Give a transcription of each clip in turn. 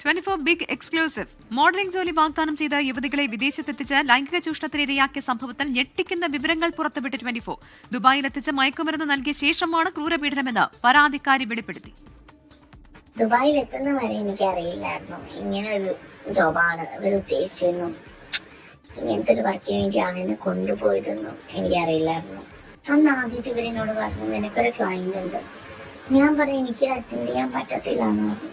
24 big exclusive. Modelling ജോലി വാഗ്ദാനം ചെയ്ത യുവതികളെ വിദേശത്തെത്തിച്ച് ലൈംഗിക ചൂഷണത്തിനിരയാക്കിയ സംഭവത്തിൽ ഞെട്ടിക്കുന്ന വിവരങ്ങൾ പുറത്തുവിട്ട് 24. ദുബായിലെത്തിച്ച് മയക്കുമരുന്ന് നൽകിയ ശേഷമാണ് ക്രൂരപീഡനമെന്ന് പരാതിക്കാരി വെളിപ്പെടുത്തി. ദുബായിൽ എത്തുന്ന വരെ എനിക്കറിയില്ലായിരുന്നു ഇങ്ങനെ ഒരു ജോബാണ് ഇവർ ഉദ്ദേശിച്ചിരുന്നു. ഇങ്ങനത്തെ ഒരു വർക്കിന് വേണ്ടിയാണ് എന്നെ കൊണ്ടുപോയതെന്നും എനിക്കറിയില്ലായിരുന്നു. അന്ന് ആദ്യമായിട്ട് ഇവരെന്നോട് പറഞ്ഞു, നിനക്കൊരു ക്ലയന്റ് ഉണ്ട്. ഞാൻ പറയും എനിക്ക് അറ്റൻഡ് ചെയ്യാൻ പറ്റത്തില്ല എന്ന് പറഞ്ഞു.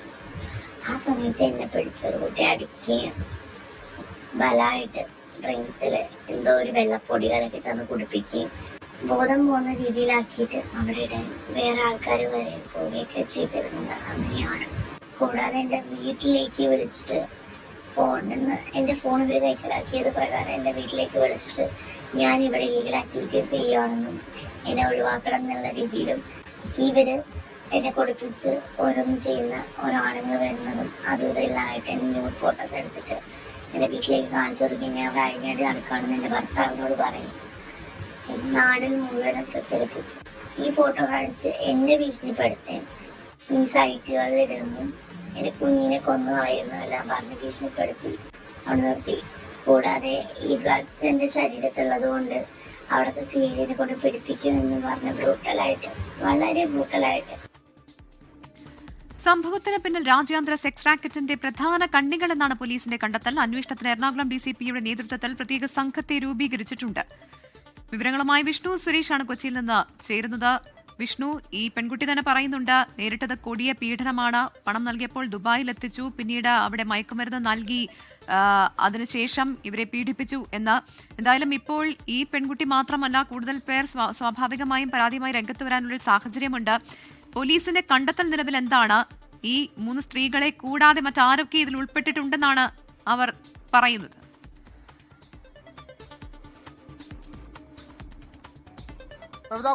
ആ സമയത്ത് എന്നെ പിടിച്ചൊരു കുട്ടി അടിക്കുകയും ബലമായിട്ട് ഡ്രിങ്ക്സില് എന്തോ ഒരു വെള്ളപ്പൊടി കലക്കി തന്ന് കുടിപ്പിക്കുകയും ബോധം പോകുന്ന രീതിയിലാക്കിയിട്ട് അവരുടെ വേറെ ആൾക്കാർ വരെ പോവുകയൊക്കെ ചെയ്തിരുന്നത് അങ്ങനെയാണ്. കൂടാതെ എൻ്റെ വീട്ടിലേക്ക് വിളിച്ചിട്ട് എൻ്റെ ഫോൺ ഇവർ കൈക്കലാക്കിയത് പ്രകാരം എൻ്റെ വീട്ടിലേക്ക് വിളിച്ചിട്ട് ഞാൻ ഇവിടെ ലീഗൽ ആക്ടിവിറ്റീസ് ചെയ്യുകയാണെന്നും എന്നെ ഒഴിവാക്കണം എന്നുള്ള രീതിയിലും ഇവര് എന്നെ കൊടുപ്പിച്ച് ഓരോന്നും ചെയ്യുന്ന ഓരോ ആണുങ്ങൾ വരുന്നതും അതും ഇതെല്ലാമായിട്ട് എന്നെ ന്യൂഡ് ഫോട്ടോസ് എടുത്തിട്ട് എൻ്റെ വീട്ടിലേക്ക് കാണിച്ചു കൊടുക്കുകയും ഞാൻ അവിടെ അഴിഞ്ഞാടി നടക്കുകയാണെന്ന് എൻ്റെ ഭർത്താവിനോട് പറയും. നാടിൽ മുഴുവനും പ്രചരിപ്പിച്ചു ഈ ഫോട്ടോ കാണിച്ച് എന്നെ ഭീഷണിപ്പെടുത്താൻ ഈ സൈറ്റുകളിൽ ഇടുന്നു, എൻ്റെ കുഞ്ഞിനെ കൊന്നു കളയുന്നു എല്ലാം പറഞ്ഞ് ഭീഷണിപ്പെടുത്തി അവിടെ നിർത്തി. കൂടാതെ ഈ ഡ്രഗ്സ് എൻ്റെ ശരീരത്തുള്ളത് കൊണ്ട് അവിടുത്തെ സീരിയനെ കൊണ്ട് പിടിപ്പിക്കുമെന്ന് പറഞ്ഞ് ബ്രൂട്ടലായിട്ട്, വളരെ ബ്രൂട്ടലായിട്ട്. സംഭവത്തിന് പിന്നിൽ രാജ്യാന്തര സെക്സ് റാക്കറ്റിന്റെ പ്രധാന കണ്ണികളെന്നാണ് പോലീസിന്റെ കണ്ടെത്തൽ. അന്വേഷണത്തിന് എറണാകുളം DCPയുടെ നേതൃത്വത്തിൽ പ്രത്യേക സംഘത്തെ രൂപീകരിച്ചിട്ടുണ്ട്. വിവരങ്ങളുമായി വിഷ്ണു സുരേഷാണ് കൊച്ചിയിൽ നിന്ന് ചേരുന്നത്. വിഷ്ണു, ഈ പെൺകുട്ടി തന്നെ പറയുന്നുണ്ട് നേരിട്ടത് കൊടിയ പീഡനമാണ്, പണം നൽകിയപ്പോൾ ദുബായിൽ എത്തിച്ചു, പിന്നീട് അവിടെ മയക്കുമരുന്ന് നൽകി, അതിനുശേഷം ഇവരെ പീഡിപ്പിച്ചു എന്ന്. എന്തായാലും ഇപ്പോൾ ഈ പെൺകുട്ടി മാത്രമല്ല, കൂടുതൽ പേർ സ്വാഭാവികമായും പരാതിയുമായി രംഗത്ത് വരാനുള്ള സാഹചര്യമുണ്ട്. പോലീസിന്റെ കണ്ടെത്തൽ നിലവിൽ എന്താണ്? ഈ 3 സ്ത്രീകളെ കൂടാതെ മറ്റാരൊക്കെ ഇതിൽ ഉൾപ്പെട്ടിട്ടുണ്ടെന്നാണ് അവർ പറയുന്നത്?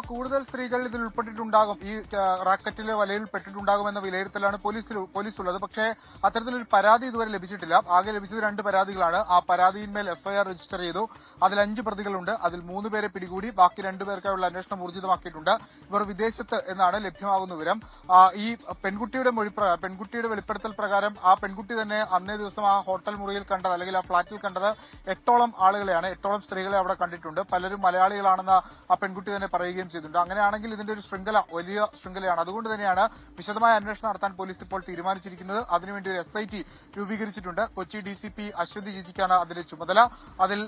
കൂടുതൽ സ്ത്രീകൾ ഇതിൽ ഉൾപ്പെട്ടിട്ടുണ്ടാകും, ഈ റാക്കറ്റിലെ വലയിൽ പെട്ടിട്ടുണ്ടാകുമെന്ന വിലയിരുത്തലാണ് പോലീസുള്ളത്. പക്ഷേ അത്തരത്തിലൊരു പരാതി ഇതുവരെ ലഭിച്ചിട്ടില്ല. ആകെ ലഭിച്ചത് 2 പരാതികളാണ്. ആ പരാതിയിന്മേൽ FIR രജിസ്റ്റർ ചെയ്തു. അതിൽ 5 പ്രതികളുണ്ട്. അതിൽ 3 പേരെ പിടികൂടി. ബാക്കി 2 പേർക്കായുള്ള അന്വേഷണം ഊർജിതമാക്കിയിട്ടുണ്ട്. ഇവർ വിദേശത്ത് എന്നാണ് ലഭ്യമാകുന്ന വിവരം. ഈ പെൺകുട്ടിയുടെ വെളിപ്പെടുത്തൽ പ്രകാരം ആ പെൺകുട്ടി തന്നെ അന്നേ ദിവസം ആ ഹോട്ടൽ മുറിയിൽ കണ്ടത്, അല്ലെങ്കിൽ ആ ഫ്ളാറ്റിൽ കണ്ടത് 8ഓളം ആളുകളെയാണ്, 8ഓളം സ്ത്രീകളെ അവിടെ കണ്ടിട്ടുണ്ട്. പലരും മലയാളികളാണെന്ന് ആ പെൺകുട്ടി തന്നെ പറയുകയും ചെയ്തിട്ടുണ്ട്. അങ്ങനെയാണെങ്കിൽ ഇതിന്റെ ഒരു ശൃംഖല വലിയ ശൃംഖലയാണ്. അതുകൊണ്ട് തന്നെയാണ് വിശദമായ അന്വേഷണം നടത്താൻ പോലീസ് ഇപ്പോൾ തീരുമാനിച്ചിരിക്കുന്നത്. അതിനുവേണ്ടി ഒരു SIT രൂപീകരിച്ചിട്ടുണ്ട്. കൊച്ചി DCP അശ്വതി ജിജിക്കാണ് അതിന്റെ ചുമതല. അതിൽ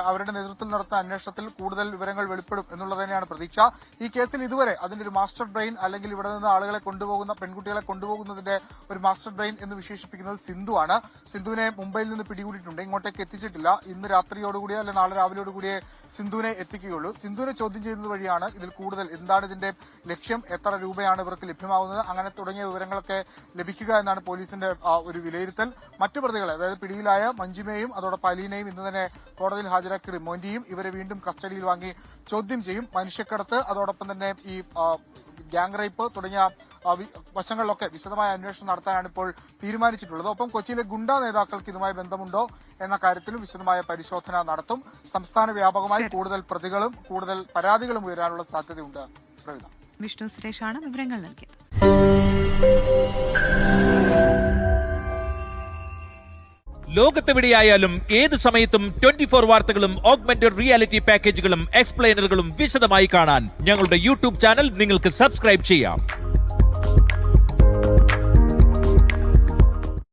അവരുടെ നേതൃത്വത്തിൽ നടത്തുന്ന അന്വേഷണത്തിൽ കൂടുതൽ വിവരങ്ങൾ വെളിപ്പെടും എന്നുള്ളത് തന്നെയാണ് പ്രതീക്ഷ. ഈ കേസിൽ ഇതുവരെ അതിന്റെ ഒരു മാസ്റ്റർ ബ്രെയിൻ, അല്ലെങ്കിൽ ഇവിടെ നിന്ന് ആളുകളെ കൊണ്ടുപോകുന്ന, പെൺകുട്ടികളെ കൊണ്ടുപോകുന്നതിന്റെ ഒരു മാസ്റ്റർ ബ്രെയിൻ എന്ന് വിശേഷിപ്പിക്കുന്നത് സിന്ധു ആണ്. സിന്ധുവിനെ മുംബൈയിൽ നിന്ന് പിടികൂടിയിട്ടുണ്ട്. ഇങ്ങോട്ടേക്ക് എത്തിച്ചിട്ടില്ല. ഇന്ന് രാത്രിയോടുകൂടിയോ അല്ലെങ്കിൽ നാളെ രാവിലെയോടുകൂടിയേ സിന്ധുവിനെ എത്തിക്കുകയുള്ളൂ. സിന്ധുവിനെ ചോദ്യം ചെയ്യുന്നത് വഴിയാണ് ഇതിൽ കൂടുതൽ എന്താണ് ഇതിന്റെ ലക്ഷ്യം, എത്ര രൂപയാണ് ഇവർക്ക് ലഭ്യമാകുന്നത്, അങ്ങനെ തുടങ്ങിയ വിവരങ്ങളൊക്കെ ലഭിക്കുക എന്നാണ് പോലീസിന്റെ ഒരു വിലയിരുത്തൽ. മറ്റു പ്രതികളെ, അതായത് പിടിയിലായ മഞ്ജുമയെയും അതോടൊപ്പം അലീനയും ഇന്ന് തന്നെ കോടതിയിൽ ഹാജരാക്കി റിമാൻഡ് ഇവരെ വീണ്ടും കസ്റ്റഡിയിൽ വാങ്ങി ചോദ്യം ചെയ്യും. മനുഷ്യക്കടത്ത്, അതോടൊപ്പം തന്നെ ഈ ഗ്യാങ് റേപ്പ് തുടങ്ങിയ വശങ്ങളിലൊക്കെ വിശദമായ അന്വേഷണം നടത്താനാണ് ഇപ്പോൾ തീരുമാനിച്ചിട്ടുള്ളത്. ഒപ്പം കൊച്ചിയിലെ ഗുണ്ടാ നേതാക്കൾക്ക് ഇതുമായി ബന്ധമുണ്ടോ എന്ന കാര്യത്തിലും വിശദമായ പരിശോധന നടത്തും. സംസ്ഥാന വ്യാപകമായി കൂടുതൽ പ്രതികളും കൂടുതൽ പരാതികളും ഉയരാനുള്ള സാധ്യതയുണ്ട്. വിഷ്ണു സുരേഷാണ് വിവരങ്ങൾ നൽകിയത്. ലോകത്തെവിടെയായാലും ഏത് സമയത്തും 24 വാർത്തകളും ഓഗ്മെന്റഡ് റിയാലിറ്റി പാക്കേജുകളും എക്സ്പ്ലെയിനറുകളും വിശദമായി കാണാൻ ഞങ്ങളുടെ YouTube ചാനൽ നിങ്ങൾക്ക് സബ്സ്ക്രൈബ് ചെയ്യാം.